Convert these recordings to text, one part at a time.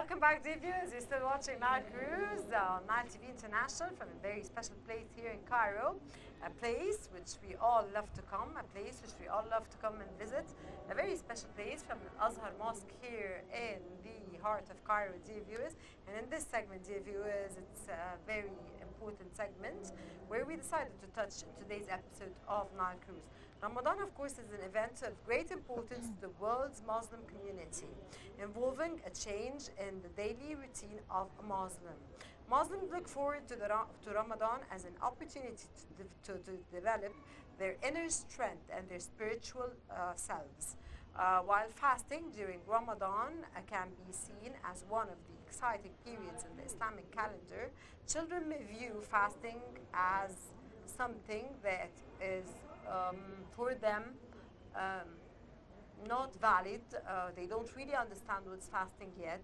Welcome back, dear viewers. You're still watching Nile Cruise on Nile TV International from a very special place here in Cairo. A place which we all love to come, a place which we all love to come and visit. A very special place from Al Azhar Mosque here in the heart of Cairo, dear viewers. And in this segment, dear viewers, it's a very important segment where we decided to touch today's episode of Nile Cruise. Ramadan, of course, is an event of great importance to the world's Muslim community, involving a change in the daily routine of a Muslim. Muslims look forward to Ramadan as an opportunity to develop their inner strength and their spiritual selves. While fasting during Ramadan can be seen as one of the exciting periods in the Islamic calendar, children may view fasting as something that is for them not valid. They don't really understand what's fasting yet.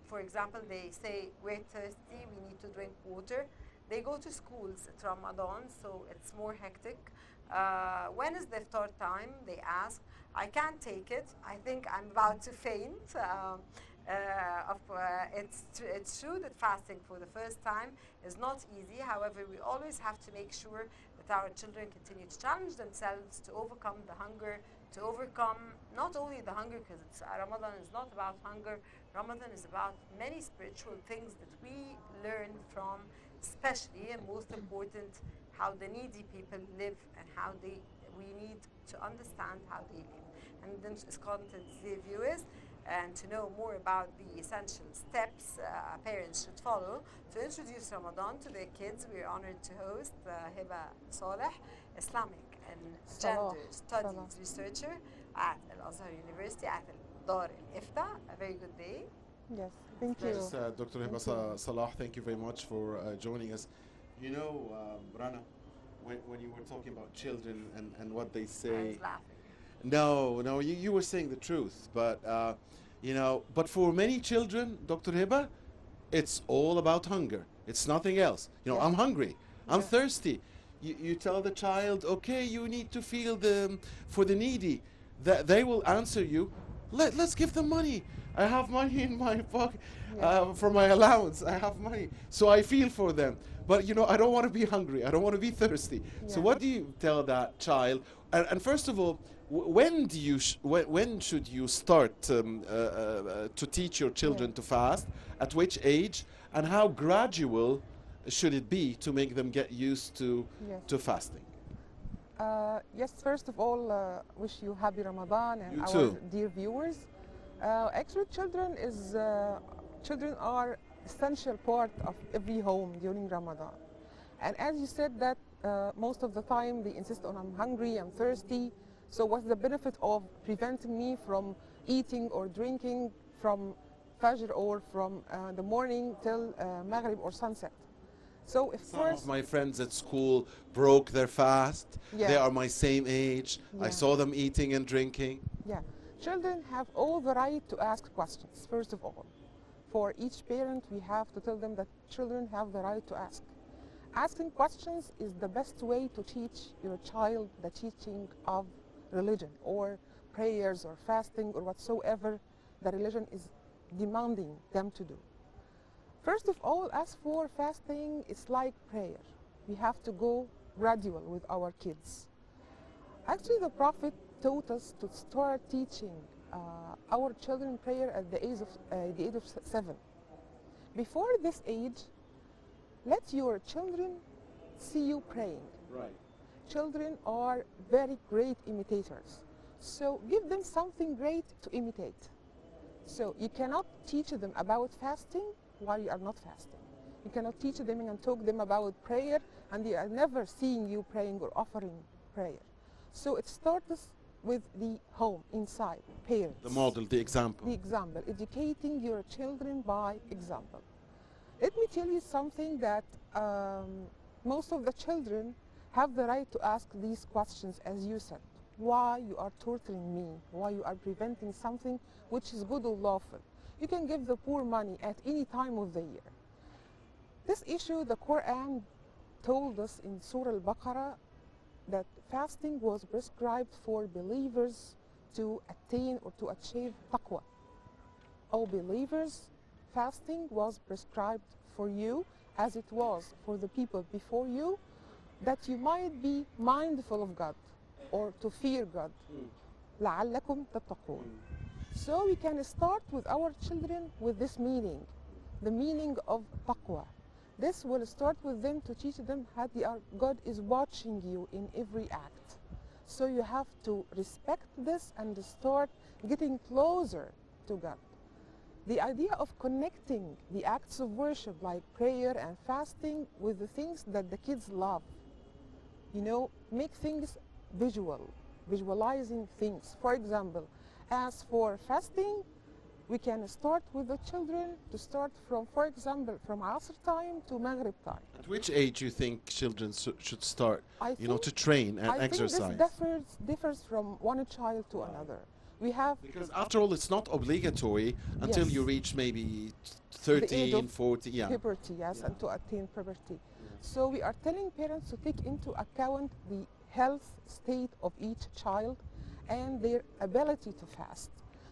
For example, they say, we're thirsty, we need to drink water. They go to schools at Ramadan, so it's more hectic. When is the iftar time? They ask. I can't take it. I think I'm about to faint. It's true that fasting for the first time is not easy. However, we always have to make sure that our children continue to challenge themselves to overcome the hunger, to overcome not only the hunger, because Ramadan is not about hunger. Ramadan is about many spiritual things that we learn from, especially and most important, how the needy people live and how we need to understand how they live. And this content, dear viewers, and to know more about the essential steps parents should follow to introduce Ramadan to their kids, we're honored to host Heba Salah, Islamic and Gender Studies researcher at Al Azhar University at Dar al-Ifta. A very good day. Yes, thank you. Yes, Dr. Heba Salah, thank you very much for joining us. You know, Rana, when you were talking about children and what they say. I was laughing. No, you were saying the truth, but you know, but for many children, Dr. Heba, it's all about hunger. It's nothing else. You know, I'm hungry, I'm thirsty. You tell the child, okay, you need to feel for the needy. That they will answer you, let's give them money. I have money in my pocket for my allowance. I have money, so I feel for them. But you know, I don't want to be hungry. I don't want to be thirsty. So what do you tell that child? And first of all, when should you start to teach your children to fast? At which age? And how gradual should it be to make them get used to fasting? Yes, first of all, wish you happy Ramadan and You our too. dear viewers. Actually, children are essential part of every home during Ramadan. And as you said that most of the time they insist on I'm hungry, I'm thirsty. So what's the benefit of preventing me from eating or drinking from Fajr or from the morning till Maghrib or sunset? So if Some of my friends at school broke their fast. Yeah. They are my same age. I saw them eating and drinking. Yeah, children have all the right to ask questions, first of all. For each parent, we have to tell them that children have the right to ask. Asking questions is the best way to teach your child the teaching of religion or prayers or fasting or whatsoever the religion is demanding them to do. First of all, as for fasting, it's like prayer. We have to go gradual with our kids. Actually, the Prophet taught us to start teaching our children prayer at the age of 7. Before this age, let your children see you praying. Right. Children are very great imitators. So give them something great to imitate. So you cannot teach them about fasting while you are not fasting. You cannot teach them and talk them about prayer and they are never seeing you praying or offering prayer. So it starts with the home, inside, parents. The model, the example. The example, educating your children by example. Let me tell you something that most of the children have the right to ask these questions, as you said. Why you are torturing me? Why you are preventing something which is good or lawful? You can give the poor money at any time of the year. This issue, the Quran told us in Surah Al-Baqarah that fasting was prescribed for believers to attain or to achieve taqwa. O believers, fasting was prescribed for you as it was for the people before you, that you might be mindful of God or to fear God. لعلكم تتقون. So we can start with our children with this meaning, the meaning of taqwa. This will start with them to teach them how God is watching you in every act. So you have to respect this and start getting closer to God. The idea of connecting the acts of worship like prayer and fasting with the things that the kids love. You know, make things visual, visualizing things. For example, as for fasting, we can start with the children to start from, for example, from Asr time to Maghrib time. At which age you think children should start, to train and exercise? I think this differs from one child to another. We have, because after all, it's not obligatory until you reach maybe 13, 14, puberty, and to attain puberty. So we are telling parents to take into account the health state of each child and their ability to fast.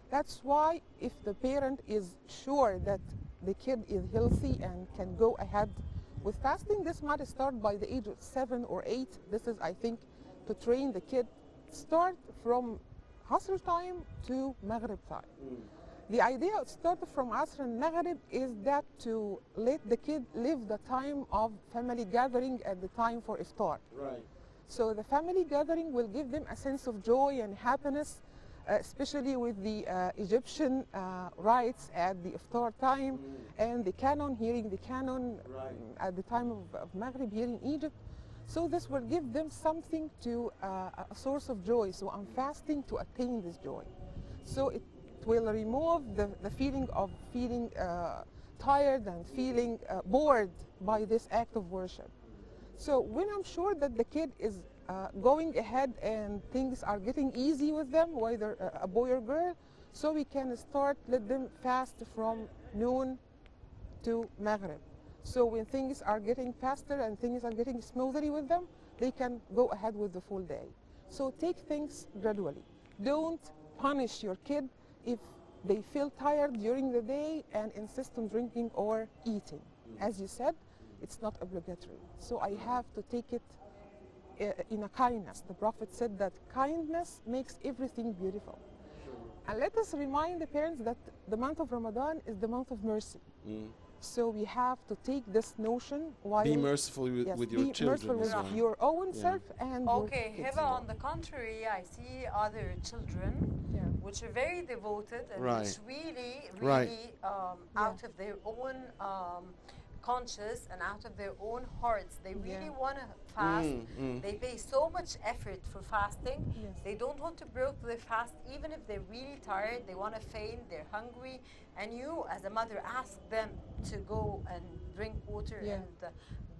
That's why if the parent is sure that the kid is healthy and can go ahead with fasting, this might start by the age of 7 or 8. This is, I think, to train the kid, start from Asr time to Maghrib time. The idea of starting from Asr and Maghrib is that to let the kid live the time of family gathering at the time for iftar. Right. So the family gathering will give them a sense of joy and happiness, especially with the Egyptian rites at the iftar time and the canon, hearing the canon at the time of Maghrib here in Egypt. So this will give them something to a source of joy. So I'm fasting to attain this joy. So it will remove the feeling of feeling tired and feeling bored by this act of worship. So when I'm sure that the kid is going ahead and things are getting easy with them, whether a boy or girl, so we can let them fast from noon to Maghrib. So when things are getting faster and things are getting smoothly with them, they can go ahead with the full day. So take things gradually. Don't punish your kid if they feel tired during the day and insist on drinking or eating. As you said, it's not obligatory. So I have to take it in a kindness. The Prophet said that kindness makes everything beautiful. And let us remind the parents that the month of Ramadan is the month of mercy. So we have to take this notion while be merciful with your children. Be merciful with your own self and okay, your kids. Heba, on the contrary, I see other children which are very devoted and which really out of their own conscious and out of their own hearts, they really want to fast. They pay so much effort for fasting. They don't want to break their fast even if they're really tired. They want to faint, they're hungry, and you as a mother ask them to go and drink water and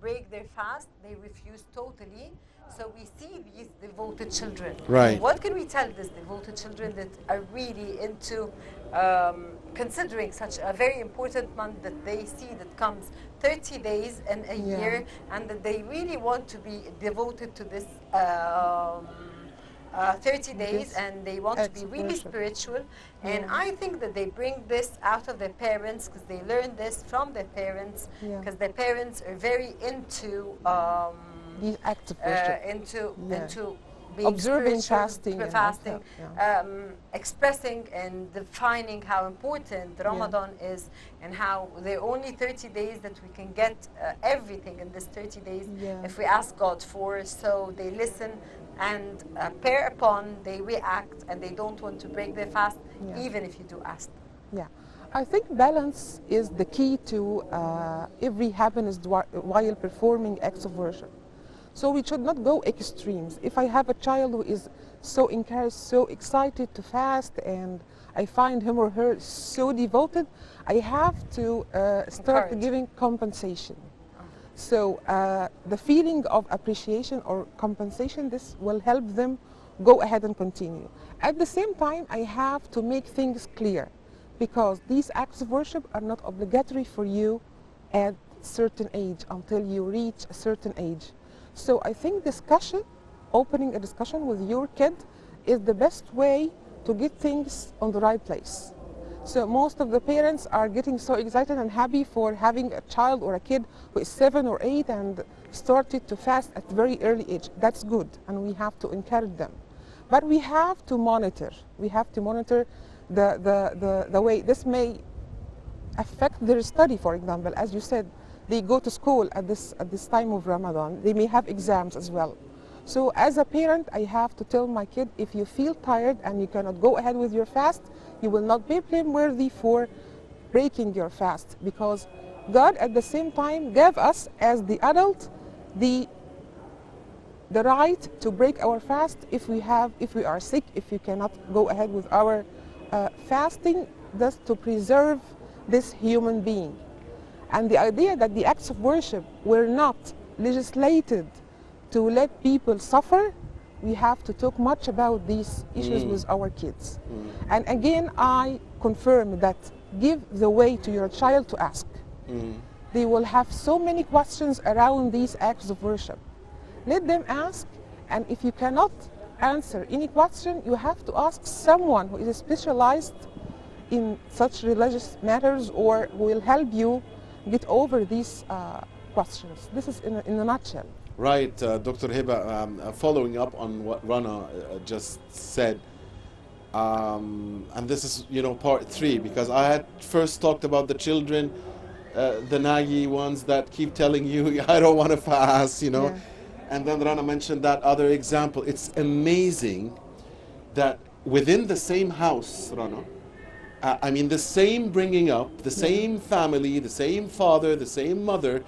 break their fast. They refuse totally. So we see these devoted children. Right. What can we tell these devoted children that are really into considering such a very important month that they see that comes 30 days in a year, and that they really want to be devoted to this 30 days, and they want to be really spiritual. And I think that they bring this out of their parents because they learn this from their parents, because their parents are very into these acts of worship, into being observing fasting, expressing and defining how important Ramadan is, and how there are only 30 days that we can get everything in this 30 days if we ask God for. So they listen and pair upon, they react, and they don't want to break their fast even if you do ask them. I think balance is the key to every happiness while performing acts of worship. So we should not go extremes. If I have a child who is so encouraged, so excited to fast, and I find him or her so devoted, I have to start giving compensation. So the feeling of appreciation or compensation, this will help them go ahead and continue. At the same time, I have to make things clear, because these acts of worship are not obligatory for you at a certain age until you reach a certain age. So I think discussion, opening a discussion with your kid, is the best way to get things on the right place. So most of the parents are getting so excited and happy for having a child or a kid who is 7 or 8 and started to fast at a very early age. That's good, and we have to encourage them. But we have to monitor. We have to monitor the way this may affect their study, for example. As you said, they go to school at this time of Ramadan. They may have exams as well. So as a parent, I have to tell my kid, if you feel tired and you cannot go ahead with your fast, you will not be blameworthy for breaking your fast, because God at the same time gave us as the adult the right to break our fast if we are sick, if we cannot go ahead with our fasting, just to preserve this human being. And the idea that the acts of worship were not legislated to let people suffer, we have to talk much about these issues with our kids. And again, I confirm that give the way to your child to ask. They will have so many questions around these acts of worship. Let them ask, and if you cannot answer any question, you have to ask someone who is specialized in such religious matters or who will help you get over these questions. This is in a nutshell. Right, Dr. Heba, following up on what Rana just said, and this is, part 3, because I had first talked about the children, the naggy ones that keep telling you, I don't want to fast, Yeah. And then Rana mentioned that other example. It's amazing that within the same house, Rana, the same bringing up, the same family, the same father, the same mother,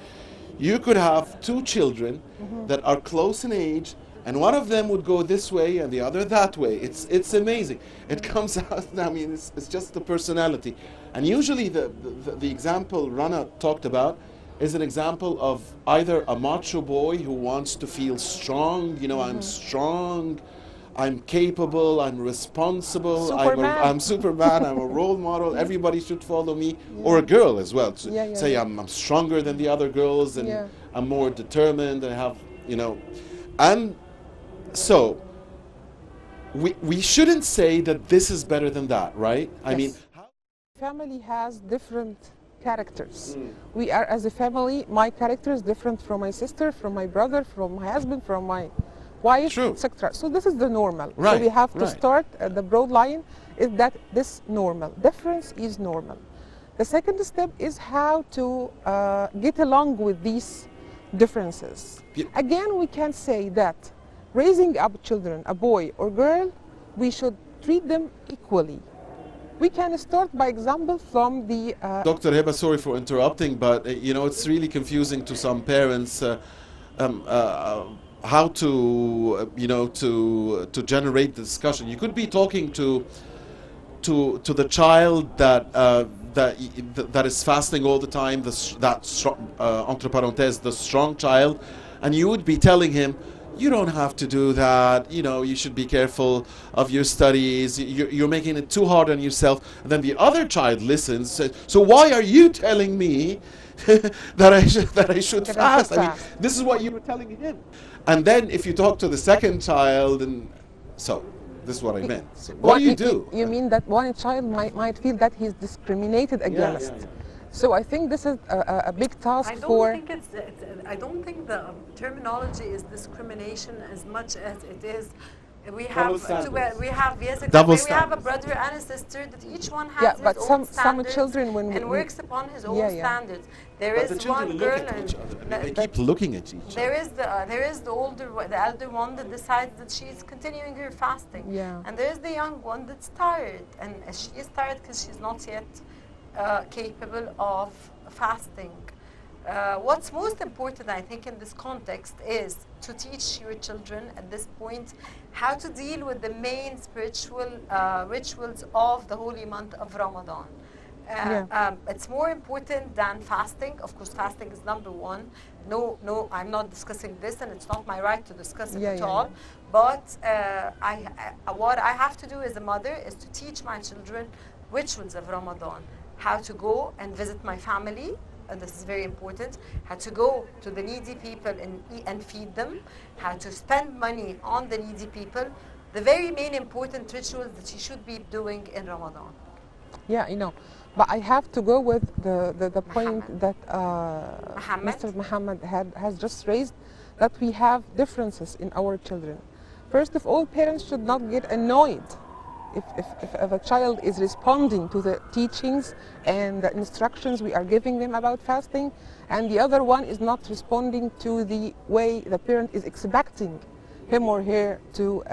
you could have 2 children that are close in age, and one of them would go this way and the other that way. It's amazing. It comes out, it's just the personality. And usually the example Rana talked about is an example of either a macho boy who wants to feel strong, I'm strong, I'm capable, I'm responsible, I'm Superman, I'm a role model, everybody should follow me, or a girl as well, to say I'm stronger than the other girls, and I'm more determined, and I have, and so we shouldn't say that this is better than that, right? Yes. Family has different characters. We are, as a family, my character is different from my sister, from my brother, from my husband, from my wife, etc. So this is the normal. Right. So we have to start at the broad line is that this normal. Difference is normal. The second step is how to get along with these differences. Again, we can say that raising up children, a boy or girl, we should treat them equally. We can start, by example, from the... Dr. Heba, sorry for interrupting, but it's really confusing to some parents how to to generate the discussion. You could be talking to the child that is fasting all the time, entre parenthèses, the strong child, and you would be telling him, you don't have to do that, you should be careful of your studies, you're making it too hard on yourself. And then the other child listens, says, so why are you telling me that I should fast? This is what you were telling him. And then if you talk to the second child, and so this is what I meant. So what do you do? You mean that one child might feel that he's discriminated against. So I think this is a big task for... I don't think the terminology is discrimination as much as it is. We have a brother and a sister that each one has his own standards, some children and works upon his own standards. There is one girl and they keep looking at each other. There is the elder one that decides that she's continuing her fasting, and there is the young one that's tired, and she is tired because she's not yet capable of fasting. What's most important, I think, in this context is to teach your children at this point how to deal with the main spiritual rituals of the holy month of Ramadan. It's more important than fasting. Of course, fasting is number one. No, I'm not discussing this, and it's not my right to discuss it at all. But what I have to do as a mother is to teach my children rituals of Ramadan, how to go and visit my family, and this is very important, how to go to the needy people and feed them, how to spend money on the needy people, the very main important rituals that she should be doing in Ramadan? Yeah, I know. But I have to go with the point Mohammed. that Mohammed. Mr. Muhammad has just raised, that we have differences in our children. First of all, parents should not get annoyed if a child is responding to the teachings and the instructions we are giving them about fasting, and the other one is not responding to the way the parent is expecting him or her to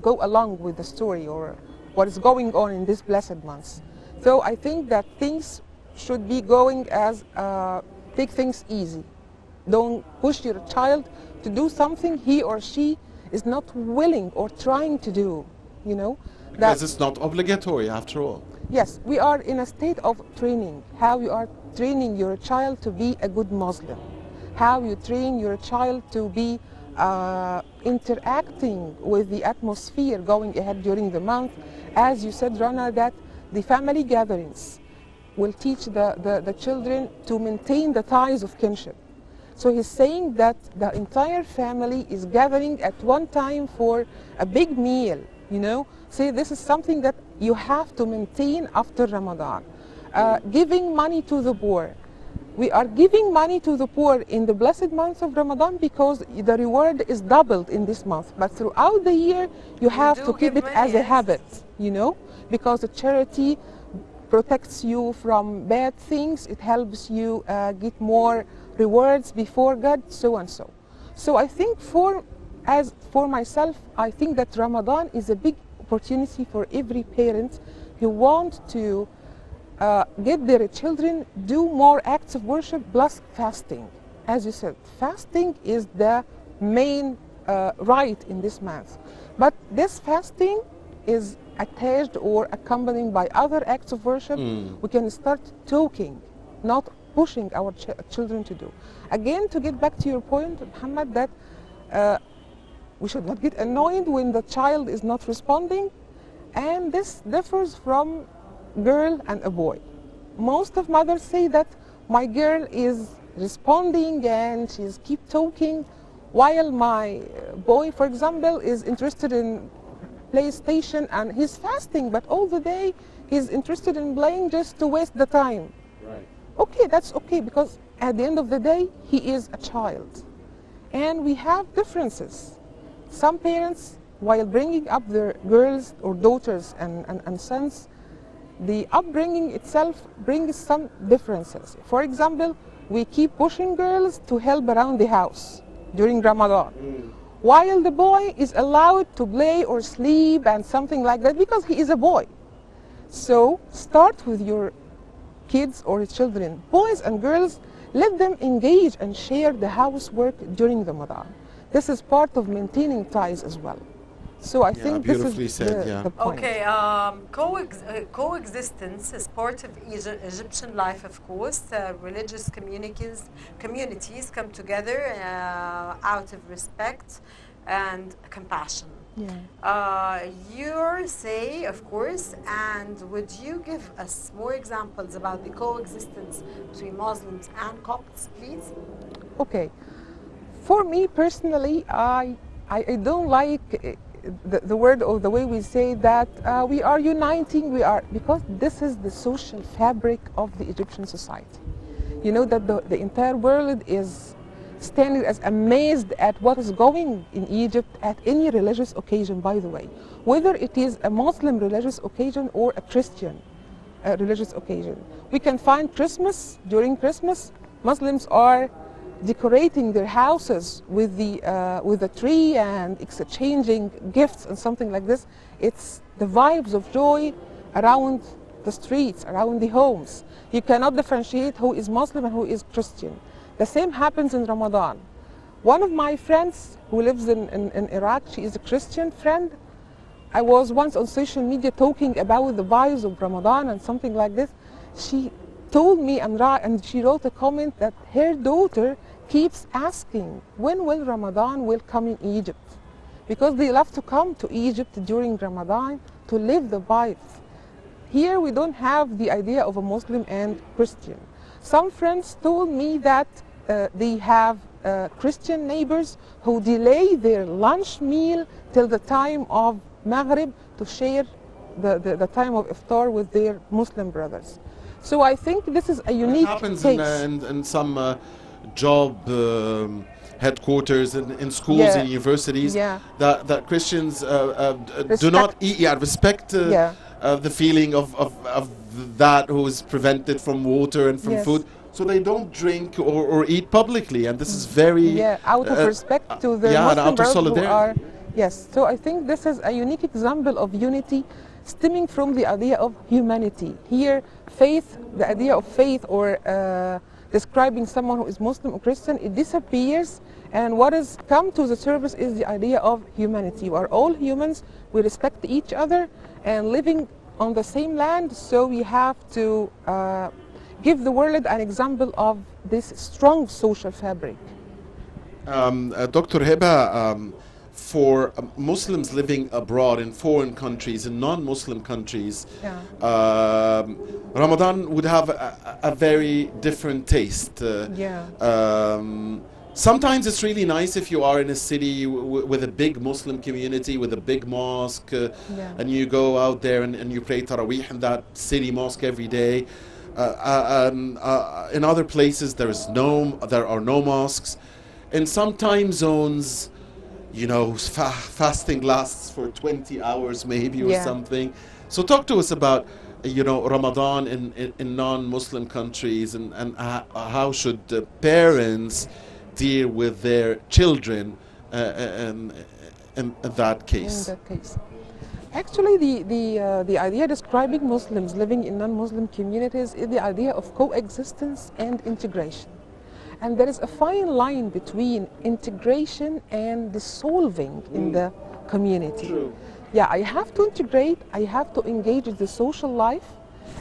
go along with the story or what is going on in this blessed month. So I think that things should be going as take things easy. Don't push your child to do something he or she is not willing or trying to do, you know. Because it's not obligatory after all. Yes, we are in a state of training, how you are training your child to be a good Muslim, how you train your child to be interacting with the atmosphere going ahead during the month. As you said, Rana, that the family gatherings will teach the children to maintain the ties of kinship. So he's saying that the entire family is gathering at one time for a big meal, you know. Say this is something that you have to maintain after Ramadan. Giving money to the poor. We are giving money to the poor in the blessed month of Ramadan because the reward is doubled in this month. But throughout the year, you have to keep it as a habit, you know, because the charity protects you from bad things. It helps you get more rewards before God, so and so. So I think for myself, I think that Ramadan is a big opportunity for every parent who want to get their children do more acts of worship plus fasting. As you said, fasting is the main rite in this month. But this fasting is attached or accompanied by other acts of worship. We can start talking, not pushing our children to do. Again, to get back to your point, Muhammad, that we should not get annoyed when the child is not responding, and this differs from girl and a boy. Most of mothers say that my girl is responding and she's keep talking, while my boy, for example, is interested in PlayStation and he's fasting, but all the day he's interested in playing just to waste the time. Right. Okay, that's okay, because at the end of the day, he is a child. And we have differences. Some parents, while bringing up their girls or daughters and sons, the upbringing itself brings some differences. For example, we keep pushing girls to help around the house during Ramadan, while the boy is allowed to play or sleep and something like that because he is a boy. So start with your kids or children, boys and girls, let them engage and share the housework during Ramadan. This is part of maintaining ties as well. So I think this is said, the point. Okay, coexistence is part of Egyptian life, of course. Religious communities come together out of respect and compassion. Yeah. Your say, of course, and would you give us more examples about the coexistence between Muslims and Copts, please? Okay. For me personally, I don't like the word or the way we say that we are uniting, because this is the social fabric of the Egyptian society. You know that the entire world is standing as amazed at what is going in Egypt at any religious occasion, by the way, whether it is a Muslim religious occasion or a Christian religious occasion. We can find Christmas, during Christmas, Muslims are decorating their houses with the tree and exchanging gifts and something like this. It's the vibes of joy around the streets, around the homes. You cannot differentiate who is Muslim and who is Christian. The same happens in Ramadan. One of my friends who lives in Iraq, she is a Christian friend. I was once on social media talking about the vibes of Ramadan and something like this. She told me and she wrote a comment that her daughter keeps asking, when will Ramadan will come in Egypt? Because they love to come to Egypt during Ramadan to live the vibes. Here we don't have the idea of a Muslim and Christian. Some friends told me that they have Christian neighbors who delay their lunch meal till the time of Maghrib to share the time of iftar with their Muslim brothers. So I think this is a unique It happens case. in some job headquarters in schools Yeah. and universities Yeah. that Christians do not respect Yeah. the feeling of that who is prevented from water and from Yes. food, so they don't drink or eat publicly, and this is very Yeah, out of respect to the yeah, and Muslim out of brothers who solidarity. are, yes. So I think this is a unique example of unity stemming from the idea of humanity. Here, faith, the idea of faith or describing someone who is Muslim or Christian, it disappears, and what has come to the surface is the idea of humanity. We are all humans, we respect each other, and living on the same land, so we have to give the world an example of this strong social fabric. Dr. Heba, for Muslims living abroad in foreign countries, in non-Muslim countries, Yeah. Ramadan would have a very different taste. Yeah. Sometimes it's really nice if you are in a city with a big Muslim community, with a big mosque, Yeah. and you go out there and you pray Taraweeh in that city mosque every day. In other places, there are no mosques. In some time zones, you know, fasting lasts for 20 hours maybe or Yeah. something. So talk to us about, you know, Ramadan in non-Muslim countries, and how should parents deal with their children in that case. In that case. Actually, the idea describing Muslims living in non-Muslim communities is the idea of coexistence and integration. And there is a fine line between integration and dissolving in the community. True. Yeah, I have to integrate, I have to engage in the social life,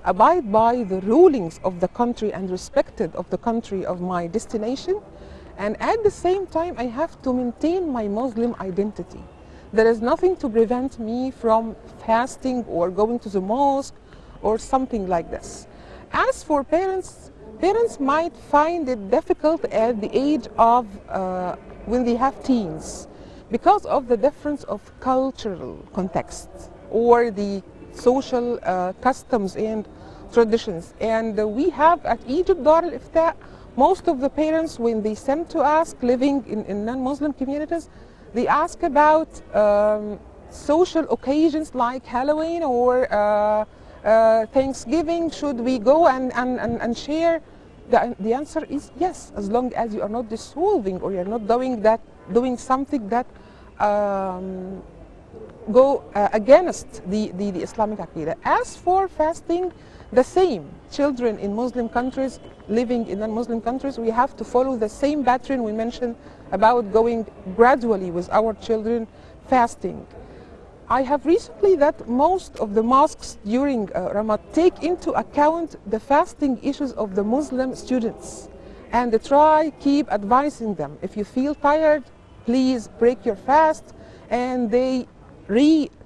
abide by the rulings of the country and respected of the country of my destination, and at the same time I have to maintain my Muslim identity. There is nothing to prevent me from fasting or going to the mosque or something like this. As for parents, parents might find it difficult at the age of when they have teens because of the difference of cultural context or the social customs and traditions. And we have at Egypt Dar al-Ifta, most of the parents, when they send to us living in non-Muslim communities, they ask about social occasions like Halloween or Thanksgiving. Should we go and share? The answer is yes, as long as you are not dissolving or you are not doing something that go against the Islamic Aqidah. As for fasting, the same. Children in Muslim countries living in non-Muslim countries, we have to follow the same pattern we mentioned about going gradually with our children fasting. I have recently that most of the mosques during Ramadan take into account the fasting issues of the Muslim students, and they try keep advising them, if you feel tired, please break your fast, and they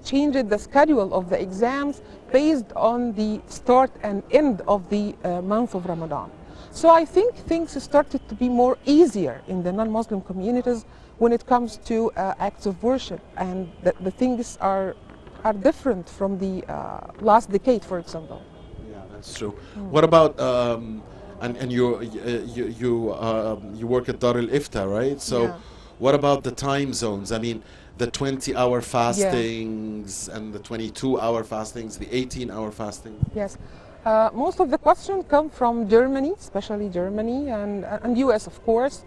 changed the schedule of the exams based on the start and end of the month of Ramadan. So I think things started to be more easier in the non-Muslim communities when it comes to acts of worship, and the things are different from the last decade, for example. Yeah, that's true. What about and you work at Dar al-Ifta, right? So Yeah. what about the time zones? I mean, the 20-hour fastings and the 22-hour fastings, the 18-hour fasting. Yes. Most of the questions come from Germany, especially Germany, and US, of course,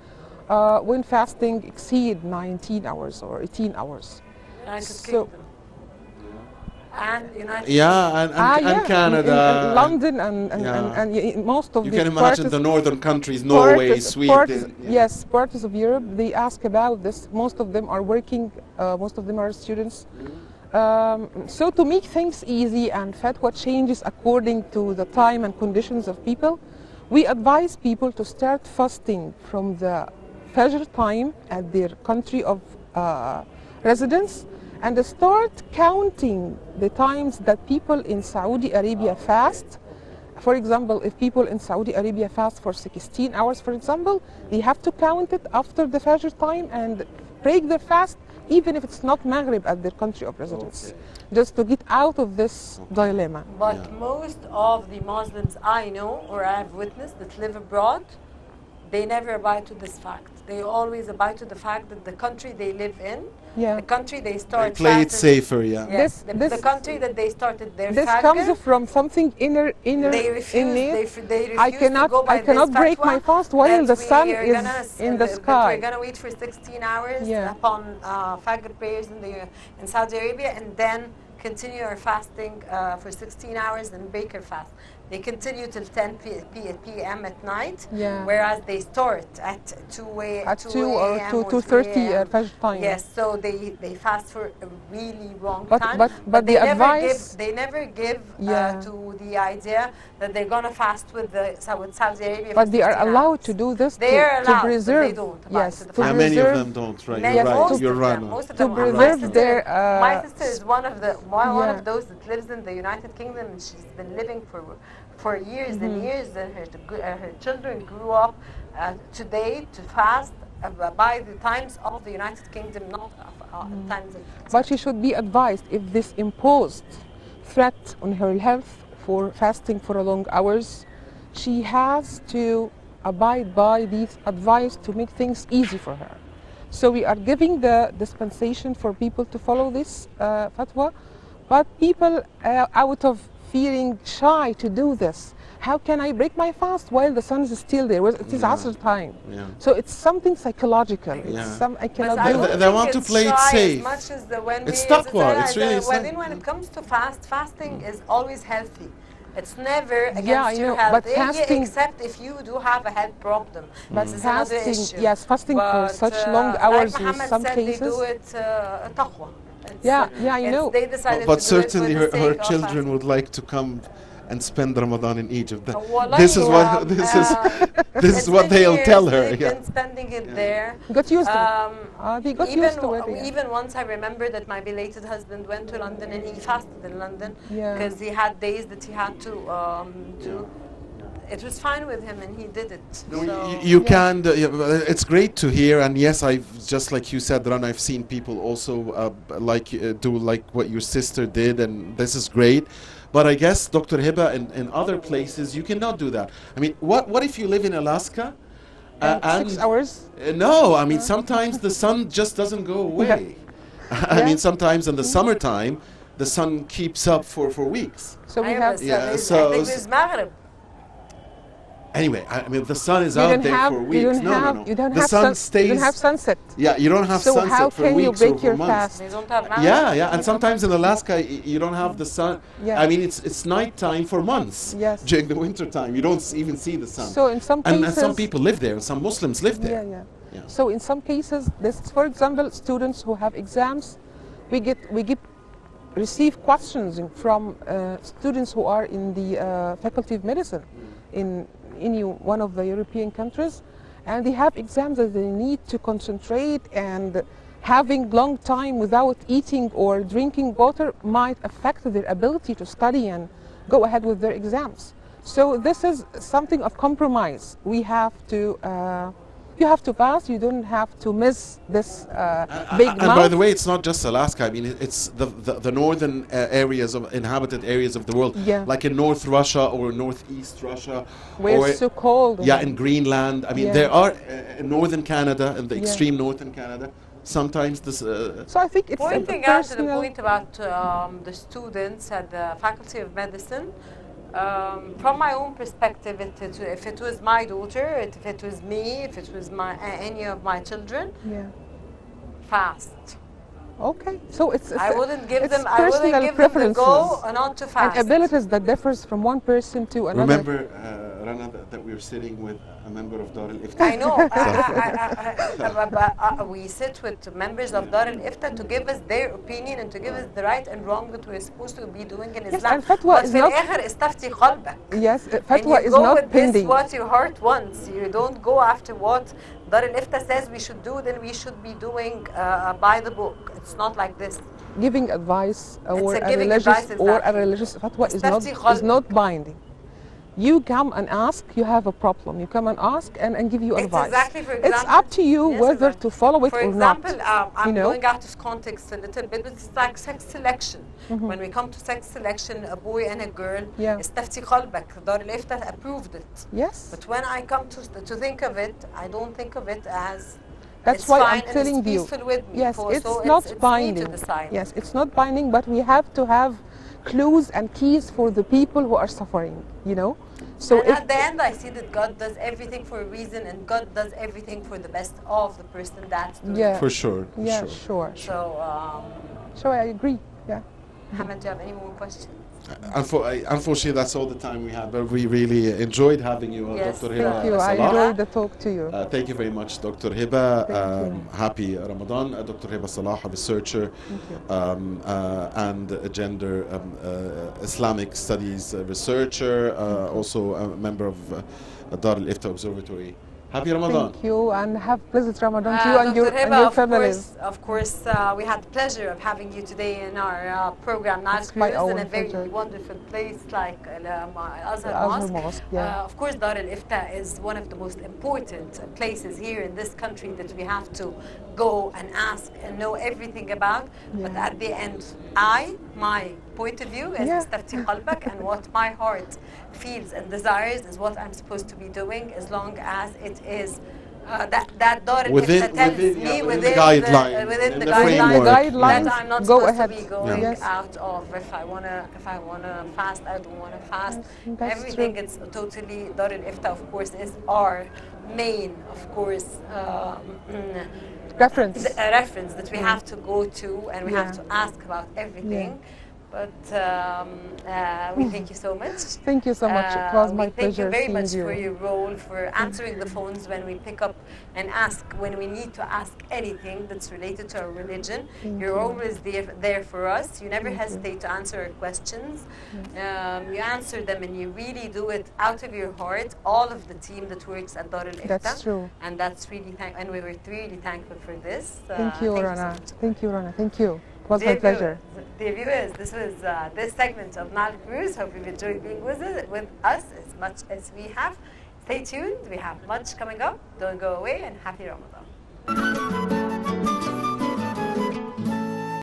when fasting exceed 19 hours or 18 hours. United So- Kingdom. And United Yeah, and Canada. in London and Yeah. most of You the can imagine the northern countries, Norway, Sweden. Yes, parts of Europe, they ask about this. Most of them are working, most of them are students. So to make things easy and fatwa changes according to the time and conditions of people, we advise people to start fasting from the Fajr time at their country of residence, and start counting the times that people in Saudi Arabia fast. For example, if people in Saudi Arabia fast for 16 hours, for example, they have to count it after the Fajr time and break their fast even if it's not Maghreb as their country of residence, just to get out of this dilemma. But Yeah. most of the Muslims I know or I have witnessed that live abroad, they never abide to this fact. They always abide to the fact that the country they live in, Yeah. the country they They start play it fasting- safer, yeah. Yes, This- the country that they started their This Fajr, comes from something inner they refuse, innate. they refuse I cannot, to go by I cannot this break fatwa my fast while that the sun we are is gonna in the that sky. we're going to wait for 16 hours Yeah. upon Fajr prayers in Saudi Arabia and then continue our fasting for 16 hours and break our fast. They continue till 10 p.m. at night, Yeah. whereas they start at 2 At 2 or a.m. 2:30 3 a.m. Fajr time. Yes, so they fast for a really long But- time. but they the never advice- they never give Yeah. to the idea that they're gonna fast with with Saudi Arabia. But for they are 16 allowed hours. to do this They are to allowed, but preserve. they don't abide Yes, to the to Yeah, fast. many of preserve. them don't, right? Many- You're right. most You're of right. them, most of To them. preserve their, my sister is one of one yeah. of those that lives in the United Kingdom, and she's been living for years and years. And her children grew up today to fast by the times of the United Kingdom, not times of. But she should be advised if this imposed threat on her health for fasting for long hours, she has to abide by these advice to make things easy for her. So we are giving the dispensation for people to follow this fatwa, but people out of feeling shy to do this. How can I break my fast while the sun is still there? Well, it is Yeah. Asr time. Yeah. So it's something psychological. Yeah. It's some I But cannot I do. don't They think want to it's play it shy safe. As much as when It's we, taqwa, as I it's said, really when, simple. when it comes to fasting is always healthy. It's never against Yeah, I your know, health, but fasting- except if you do have a health problem. But This is another fasting, issue. yes, fasting for But, such long hours like in Mohammed some said, cases. they do it taqwa. It's, Yeah, yeah, I it's- know. They decided But to do it certainly for the her sake of children fasting. would like to come and spend Ramadan in Egypt. Wallahi, This is what this is this is it's what been they'll years tell her. They've Yeah. been spending it there. Got used to it. They got used to it. Yeah. Even once I remember that my belated husband went to London and he fasted in London Yeah. because he had days that he had to do. It was fine with him and he did it. No, So- you can. It's great to hear, and yes, I've just like you said, Ran. I've seen people also do like what your sister did, and this is great. But I guess Dr. Heba, in other places, you cannot do that. I mean, what if you live in Alaska? And 6 hours. No, I mean sometimes the sun just doesn't go away. I Yeah. mean sometimes in the summertime, the sun keeps up for weeks. So we I have. was- Yeah, I so- think there's Maghrib. Anyway, I mean the sun is You out don't there have. for You weeks. don't No, have. no, no. You don't the have. sun sun, stays. You don't have sunset. Yeah, you don't have So sunset how for can you weeks or break for your months. fast? They don't have Maghrib. Yeah, and sometimes in Alaska you don't have the sun. Yeah. I mean it's nighttime for months. Yes. During the winter time, you don't even see the sun. So in some and cases. some people live there, and some Muslims live Yeah, there. yeah. Yeah. So in some cases, this, for example, students who have exams, we receive questions from students who are in the faculty of medicine in any one of the European countries, and they have exams that they need to concentrate, and having long time without eating or drinking water might affect their ability to study and go ahead with their exams. So this is something of compromise. We have to. You have to pass. You don't have to miss this big And by month. the way, it's not just Alaska. I mean, it's the northern areas of inhabited areas of the world, Yeah. like in North Russia or Northeast Russia, Where or it's so cold. yeah, in Greenland. I mean, Yeah. there are in northern Canada, in the Yeah. extreme northern Canada. Sometimes this. So I think it's a Pointing out to the personal. point about the students at the Faculty of Medicine, from my own perspective, if it was my daughter, if it was me, if it was any of my children, Yeah. fast. Okay. So it's. I wouldn't give it's them. I wouldn't personal give them the go preferences not to and fast. abilities that differs from one person to another. Remember, Rana, that we were sitting with a member of Dar al-Ifta. I know. We sit with members of Dar al-Ifta to give us their opinion and to give us the right and wrong that we're supposed to be doing in Yes, Islam. and fatwa but is في not- الآخر استفتي قلبك. Yes, And fatwa you is go not with this pending. what your heart wants. You don't go after what Dar al-Ifta says we should do, then we should be doing by the book. It's not like this. Giving advice or a a giving religious advice, or a exactly. religious fatwa is استفتي not قلبك. binding. You come and ask, you have a problem. You come and ask and give you It's advice. exactly, for example, It's up to you yes, whether exactly. to follow it For or example, not. I'm know? going out of context a little bit, but it's like sex selection. When we come to sex selection, a boy and a girl, Yeah. استفتي قلبك, دار الإفتاء approved it. Yes. But when I come to think of it, I don't think of it as That's it's why fine I'm and telling it's you. peaceful with me. Yes, So it's it's not me binding. to decide. Yes, it's not binding, but we have to have clues and keys for the people who are suffering, you know? So And if at the end, I see that God does everything for a reason, and God does everything for the best of the person that's doing Yeah. it. For sure. For yeah, sure. sure. So, Sure, I agree. Yeah. Hamad, do you have any more questions? Unfortunately, that's all the time we have, but we really enjoyed having you, Yes, Dr. thank Heba Thank you. I Salah. enjoyed the talk to you. Thank you very much, Dr. Heba. Thank you. Happy Ramadan. Dr. Heba Salah, a researcher Thank you. and a gender Islamic studies researcher, also a member of Dar al-Ifta Observatory. Happy Ramadan. Thank you, and have pleasant Ramadan to you and Dr. your, Heba, and your families. Of course, we had the pleasure of having you today in our program, Nile It's my Cruise, in a own very pleasure. wonderful place like Al-Azhar Al-Azhar Mosque. Mosque, yeah. Of course, Dar al-Ifta is one of the most important places here in this country that we have to go and ask and know everything about. But Yeah. at the end, my point of view is Yeah. استفتي قلبك, and what my heart feels and desires is what I'm supposed to be doing, as long as it is that Dar Within- al-Ifta tells within- me yeah, within the guideline, within in the the guidelines, framework. Guidelines, that I'm not go supposed ahead. to be going Yes. out of. If I wanna fast, I don't wanna fast. Yes, that's Everything true. it's totally Dar al-Ifta, of course, is our main, of course, Reference. a reference that we have to go to, and we have Yeah. to ask about everything. But we thank you so much. Thank you so much. It was my we thank you pleasure very seeing much you. for your role, for answering the phones when we pick up and ask, when we need to ask anything that's related to our religion. You're always there for us. You never hesitate to answer our questions. You answer them and you really do it out of your heart. All of the team that works at Dar al-Ifta. That's true. And that's really and we were really thankful for this. Thank you, so Rana. much. Thank you, Rana. Thank you. It was my Dear pleasure. Dear viewers, this was this segment of Nile Cruise. Hope you've enjoyed being with us as much as we have. Stay tuned. We have much coming up. Don't go away, and happy Ramadan.